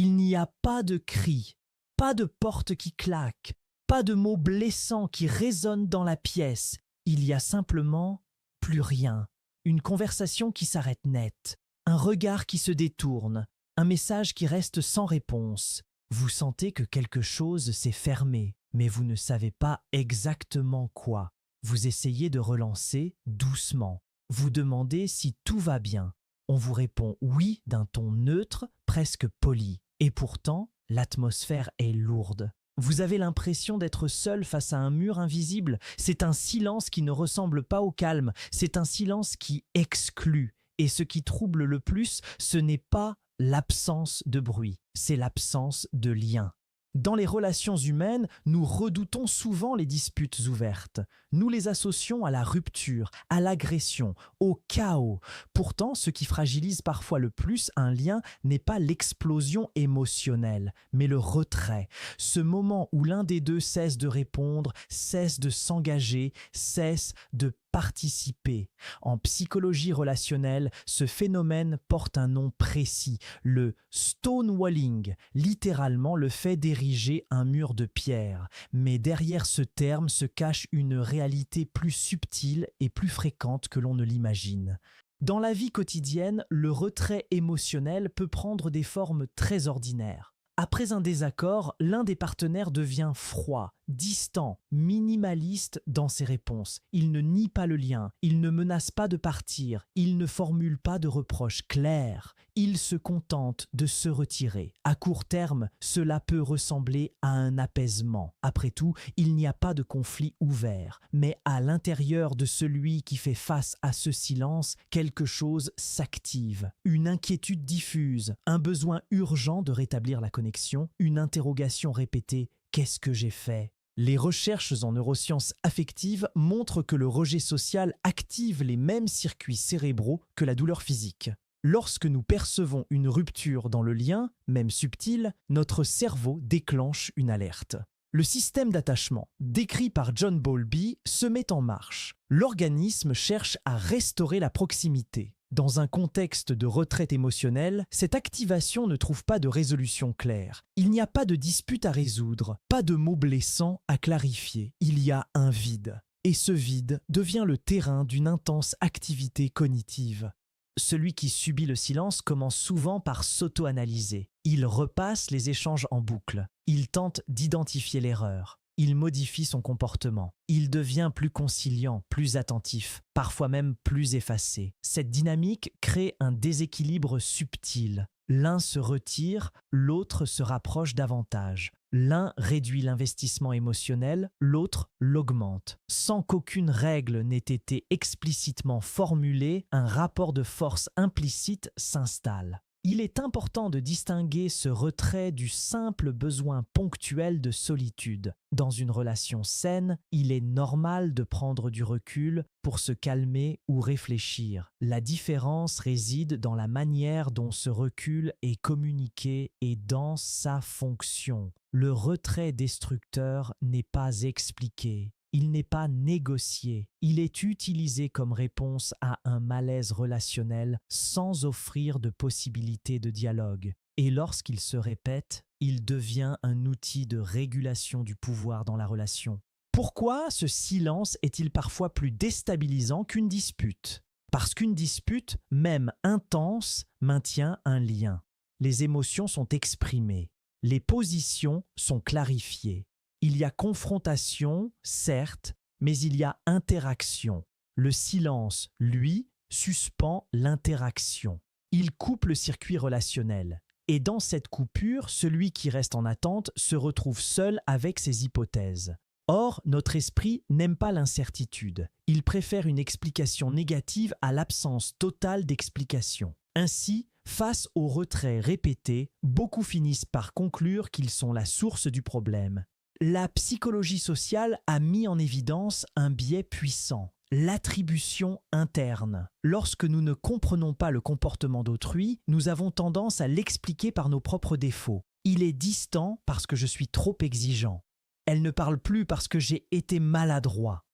Il n'y a pas de cris, pas de porte qui claque, pas de mots blessants qui résonnent dans la pièce. Il y a simplement plus rien. Une conversation qui s'arrête net, un regard qui se détourne, un message qui reste sans réponse. Vous sentez que quelque chose s'est fermé, mais vous ne savez pas exactement quoi. Vous essayez de relancer doucement. Vous demandez si tout va bien. On vous répond oui d'un ton neutre, presque poli. Et pourtant, l'atmosphère est lourde. Vous avez l'impression d'être seul face à un mur invisible. C'est un silence qui ne ressemble pas au calme. C'est un silence qui exclut. Et ce qui trouble le plus, ce n'est pas l'absence de bruit, c'est l'absence de lien. Dans les relations humaines, nous redoutons souvent les disputes ouvertes. Nous les associons à la rupture, à l'agression, au chaos. Pourtant, ce qui fragilise parfois le plus un lien n'est pas l'explosion émotionnelle, mais le retrait. Ce moment où l'un des deux cesse de répondre, cesse de s'engager, cesse de participer. En psychologie relationnelle, ce phénomène porte un nom précis, le stonewalling, littéralement le fait d'ériger un mur de pierre. Mais derrière ce terme se cache une réalité plus subtile et plus fréquente que l'on ne l'imagine. Dans la vie quotidienne, le retrait émotionnel peut prendre des formes très ordinaires. Après un désaccord, l'un des partenaires devient froid, distant, minimaliste dans ses réponses. Il ne nie pas le lien, il ne menace pas de partir, il ne formule pas de reproches clairs. Il se contente de se retirer. À court terme, cela peut ressembler à un apaisement. Après tout, il n'y a pas de conflit ouvert. Mais à l'intérieur de celui qui fait face à ce silence, quelque chose s'active. Une inquiétude diffuse, un besoin urgent de rétablir la connexion, une interrogation répétée « Qu'est-ce que j'ai fait ?» Les recherches en neurosciences affectives montrent que le rejet social active les mêmes circuits cérébraux que la douleur physique. Lorsque nous percevons une rupture dans le lien, même subtile, notre cerveau déclenche une alerte. Le système d'attachement, décrit par John Bowlby, se met en marche. L'organisme cherche à restaurer la proximité. Dans un contexte de retraite émotionnelle, cette activation ne trouve pas de résolution claire. Il n'y a pas de dispute à résoudre, pas de mots blessants à clarifier. Il y a un vide. Et ce vide devient le terrain d'une intense activité cognitive. Celui qui subit le silence commence souvent par s'auto-analyser. Il repasse les échanges en boucle. Il tente d'identifier l'erreur. Il modifie son comportement. Il devient plus conciliant, plus attentif, parfois même plus effacé. Cette dynamique crée un déséquilibre subtil. L'un se retire, l'autre se rapproche davantage. L'un réduit l'investissement émotionnel, l'autre l'augmente. Sans qu'aucune règle n'ait été explicitement formulée, un rapport de force implicite s'installe. Il est important de distinguer ce retrait du simple besoin ponctuel de solitude. Dans une relation saine, il est normal de prendre du recul pour se calmer ou réfléchir. La différence réside dans la manière dont ce recul est communiqué et dans sa fonction. Le retrait destructeur n'est pas expliqué. Il n'est pas négocié, il est utilisé comme réponse à un malaise relationnel sans offrir de possibilité de dialogue. Et lorsqu'il se répète, il devient un outil de régulation du pouvoir dans la relation. Pourquoi ce silence est-il parfois plus déstabilisant qu'une dispute ? Parce qu'une dispute, même intense, maintient un lien. Les émotions sont exprimées, les positions sont clarifiées. Il y a confrontation, certes, mais il y a interaction. Le silence, lui, suspend l'interaction. Il coupe le circuit relationnel. Et dans cette coupure, celui qui reste en attente se retrouve seul avec ses hypothèses. Or, notre esprit n'aime pas l'incertitude. Il préfère une explication négative à l'absence totale d'explication. Ainsi, face au retrait répété, beaucoup finissent par conclure qu'ils sont la source du problème. La psychologie sociale a mis en évidence un biais puissant, l'attribution interne. Lorsque nous ne comprenons pas le comportement d'autrui, nous avons tendance à l'expliquer par nos propres défauts. Il est distant parce que je suis trop exigeant. Elle ne parle plus parce que j'ai été maladroit.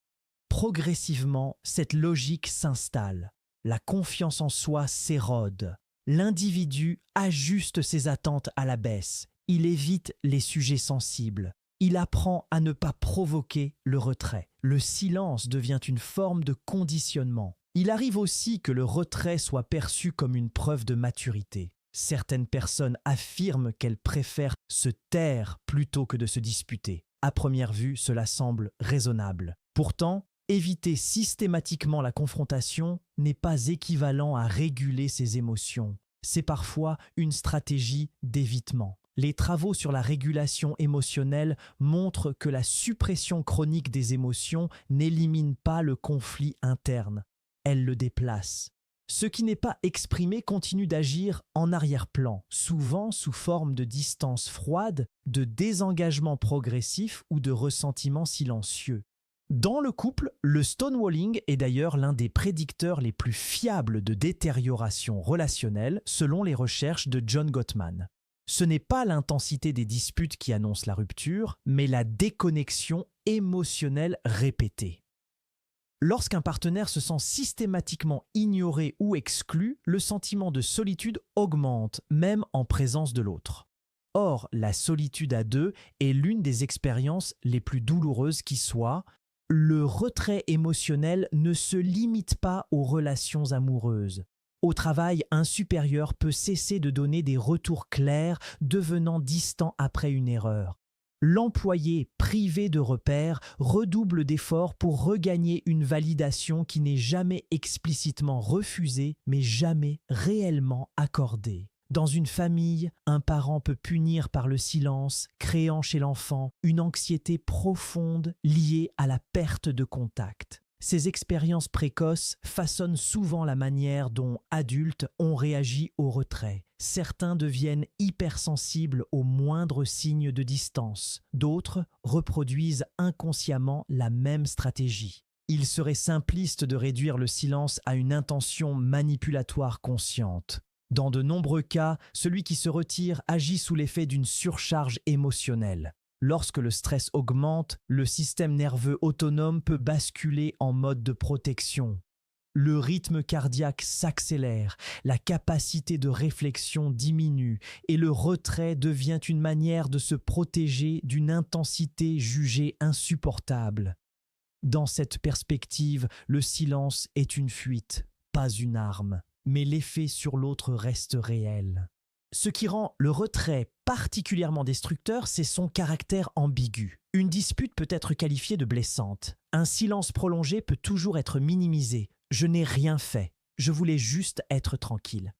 Progressivement, cette logique s'installe. La confiance en soi s'érode. L'individu ajuste ses attentes à la baisse. Il évite les sujets sensibles. Il apprend à ne pas provoquer le retrait. Le silence devient une forme de conditionnement. Il arrive aussi que le retrait soit perçu comme une preuve de maturité. Certaines personnes affirment qu'elles préfèrent se taire plutôt que de se disputer. À première vue, cela semble raisonnable. Pourtant, éviter systématiquement la confrontation n'est pas équivalent à réguler ses émotions. C'est parfois une stratégie d'évitement. Les travaux sur la régulation émotionnelle montrent que la suppression chronique des émotions n'élimine pas le conflit interne. Elle le déplace. Ce qui n'est pas exprimé continue d'agir en arrière-plan, souvent sous forme de distance froide, de désengagement progressif ou de ressentiment silencieux. Dans le couple, le stonewalling est d'ailleurs l'un des prédicteurs les plus fiables de détérioration relationnelle selon les recherches de John Gottman. Ce n'est pas l'intensité des disputes qui annonce la rupture, mais la déconnexion émotionnelle répétée. Lorsqu'un partenaire se sent systématiquement ignoré ou exclu, le sentiment de solitude augmente, même en présence de l'autre. Or, la solitude à deux est l'une des expériences les plus douloureuses qui soient. Le retrait émotionnel ne se limite pas aux relations amoureuses. Au travail, un supérieur peut cesser de donner des retours clairs, devenant distant après une erreur. L'employé, privé de repères, redouble d'efforts pour regagner une validation qui n'est jamais explicitement refusée, mais jamais réellement accordée. Dans une famille, un parent peut punir par le silence, créant chez l'enfant une anxiété profonde liée à la perte de contact. Ces expériences précoces façonnent souvent la manière dont, adultes, on réagit au retrait. Certains deviennent hypersensibles aux moindres signes de distance. D'autres reproduisent inconsciemment la même stratégie. Il serait simpliste de réduire le silence à une intention manipulatoire consciente. Dans de nombreux cas, celui qui se retire agit sous l'effet d'une surcharge émotionnelle. Lorsque le stress augmente, le système nerveux autonome peut basculer en mode de protection. Le rythme cardiaque s'accélère, la capacité de réflexion diminue et le retrait devient une manière de se protéger d'une intensité jugée insupportable. Dans cette perspective, le silence est une fuite, pas une arme, mais l'effet sur l'autre reste réel. Ce qui rend le retrait particulièrement destructeur, c'est son caractère ambigu. Une dispute peut être qualifiée de blessante. Un silence prolongé peut toujours être minimisé. Je n'ai rien fait. Je voulais juste être tranquille.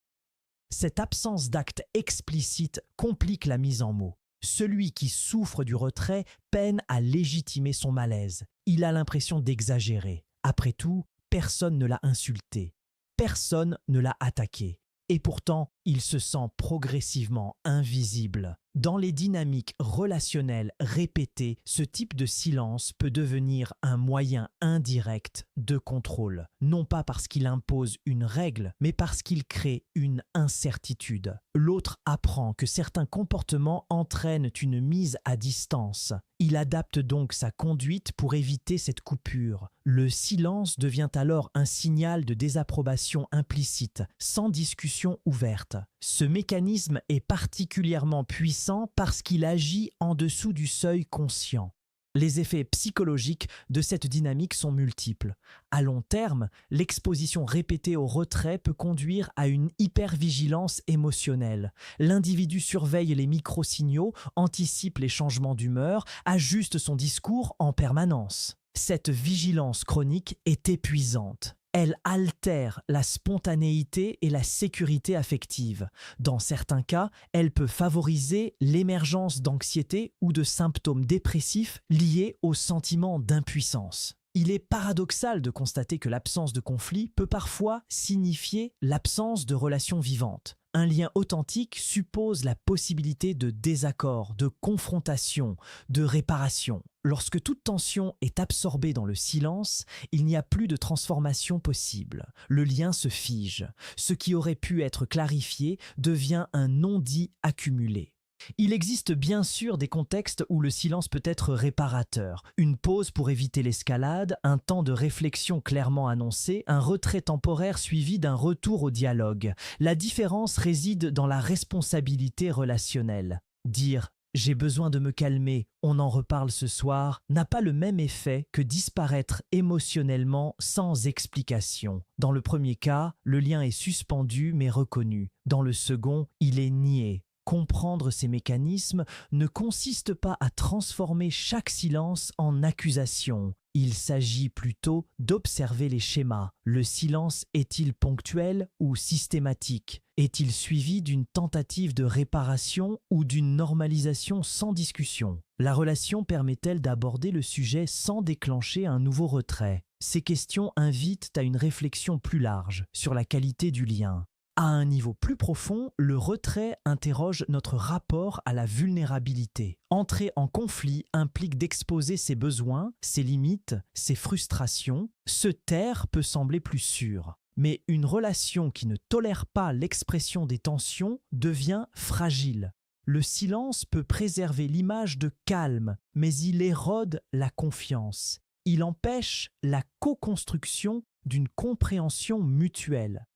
Cette absence d'acte explicite complique la mise en mots. Celui qui souffre du retrait peine à légitimer son malaise. Il a l'impression d'exagérer. Après tout, personne ne l'a insulté. Personne ne l'a attaqué. Et pourtant, il se sent progressivement invisible. Dans les dynamiques relationnelles répétées, ce type de silence peut devenir un moyen indirect de contrôle, non pas parce qu'il impose une règle, mais parce qu'il crée une incertitude. L'autre apprend que certains comportements entraînent une mise à distance. Il adapte donc sa conduite pour éviter cette coupure. Le silence devient alors un signal de désapprobation implicite, sans discussion ouverte. Ce mécanisme est particulièrement puissant parce qu'il agit en dessous du seuil conscient. Les effets psychologiques de cette dynamique sont multiples. À long terme, l'exposition répétée au retrait peut conduire à une hypervigilance émotionnelle. L'individu surveille les micro-signaux, anticipe les changements d'humeur, ajuste son discours en permanence. Cette vigilance chronique est épuisante. Elle altère la spontanéité et la sécurité affective. Dans certains cas, elle peut favoriser l'émergence d'anxiété ou de symptômes dépressifs liés au sentiment d'impuissance. Il est paradoxal de constater que l'absence de conflit peut parfois signifier l'absence de relations vivantes. Un lien authentique suppose la possibilité de désaccord, de confrontation, de réparation. Lorsque toute tension est absorbée dans le silence, il n'y a plus de transformation possible. Le lien se fige. Ce qui aurait pu être clarifié devient un non-dit accumulé. Il existe bien sûr des contextes où le silence peut être réparateur. Une pause pour éviter l'escalade, un temps de réflexion clairement annoncé, un retrait temporaire suivi d'un retour au dialogue. La différence réside dans la responsabilité relationnelle. Dire j'ai besoin de me calmer, on en reparle ce soir, n'a pas le même effet que disparaître émotionnellement sans explication. Dans le premier cas, le lien est suspendu mais reconnu. Dans le second, il est nié. Comprendre ces mécanismes ne consiste pas à transformer chaque silence en accusation. Il s'agit plutôt d'observer les schémas. Le silence est-il ponctuel ou systématique? Est-il suivi d'une tentative de réparation ou d'une normalisation sans discussion? La relation permet-elle d'aborder le sujet sans déclencher un nouveau retrait? Ces questions invitent à une réflexion plus large sur la qualité du lien. À un niveau plus profond, le retrait interroge notre rapport à la vulnérabilité. Entrer en conflit implique d'exposer ses besoins, ses limites, ses frustrations. Se taire peut sembler plus sûr. Mais une relation qui ne tolère pas l'expression des tensions devient fragile. Le silence peut préserver l'image de calme, mais il érode la confiance. Il empêche la co-construction d'une compréhension mutuelle.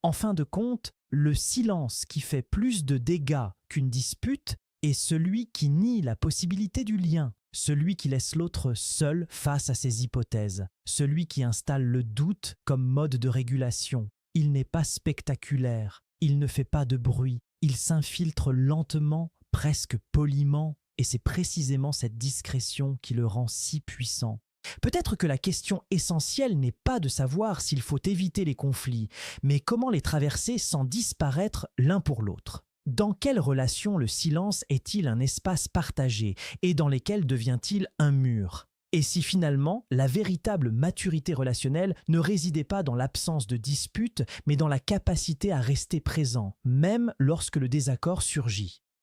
En fin de compte, le silence qui fait plus de dégâts qu'une dispute est celui qui nie la possibilité du lien, celui qui laisse l'autre seul face à ses hypothèses, celui qui installe le doute comme mode de régulation. Il n'est pas spectaculaire, il ne fait pas de bruit, il s'infiltre lentement, presque poliment, et c'est précisément cette discrétion qui le rend si puissant. Peut-être que la question essentielle n'est pas de savoir s'il faut éviter les conflits, mais comment les traverser sans disparaître l'un pour l'autre. Dans quelle relation le silence est-il un espace partagé et dans lesquels devient-il un mur? Et si finalement la véritable maturité relationnelle ne résidait pas dans l'absence de dispute, mais dans la capacité à rester présent, même lorsque le désaccord surgit?